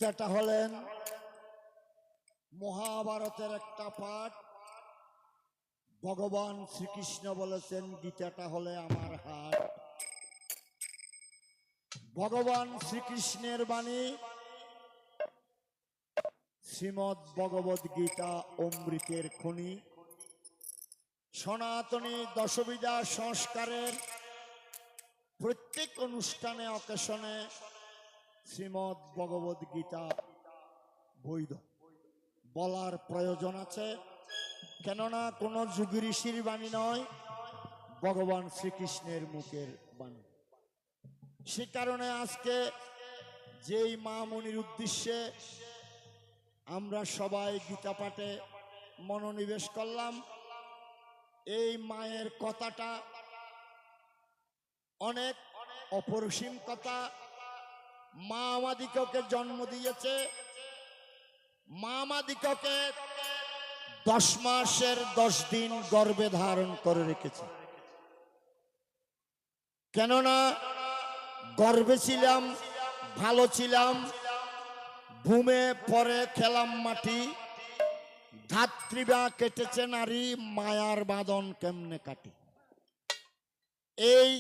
গীতাটা হলেন মহাভারতের একটা পাঠ। ভগবান শ্রীকৃষ্ণ বলেছেন গীতাটা হলে আমার হাত। ভগবান শ্রীকৃষ্ণের বাণী শ্রীমদ্ ভগবদ গীতা অমৃতের খনি। সনাতনী দশবিধা সংস্কারের প্রত্যেক অনুষ্ঠানে অকেশনে শ্রীমদ্ ভগবদ গীতা বৈধ বলার প্রয়োজন আছে, কেননা কোন যুগ ঋষির বাণী নয়, ভগবান শ্রীকৃষ্ণের মুখের বাণী। সে কারণে আজকে যেই মামনির উদ্দেশ্যে আমরা সবাই গীতা পাঠে মনোনিবেশ করলাম, এই মায়ের কথাটা অনেক অপরিসীম কথা। মা আমাদিগকে জন্ম দিয়েছে, মা আমাদিগকে 10 মাসের 10 দিন গর্ভে ধারণ করে রেখেছে। কেননা গর্ভে ছিলাম, ভালো ছিলাম, ঘুমে পরে খেলাম মাটি, ধাত্রীবা কেটেছে নারী, মায়ার বাঁধন কেমনে কাটি। এই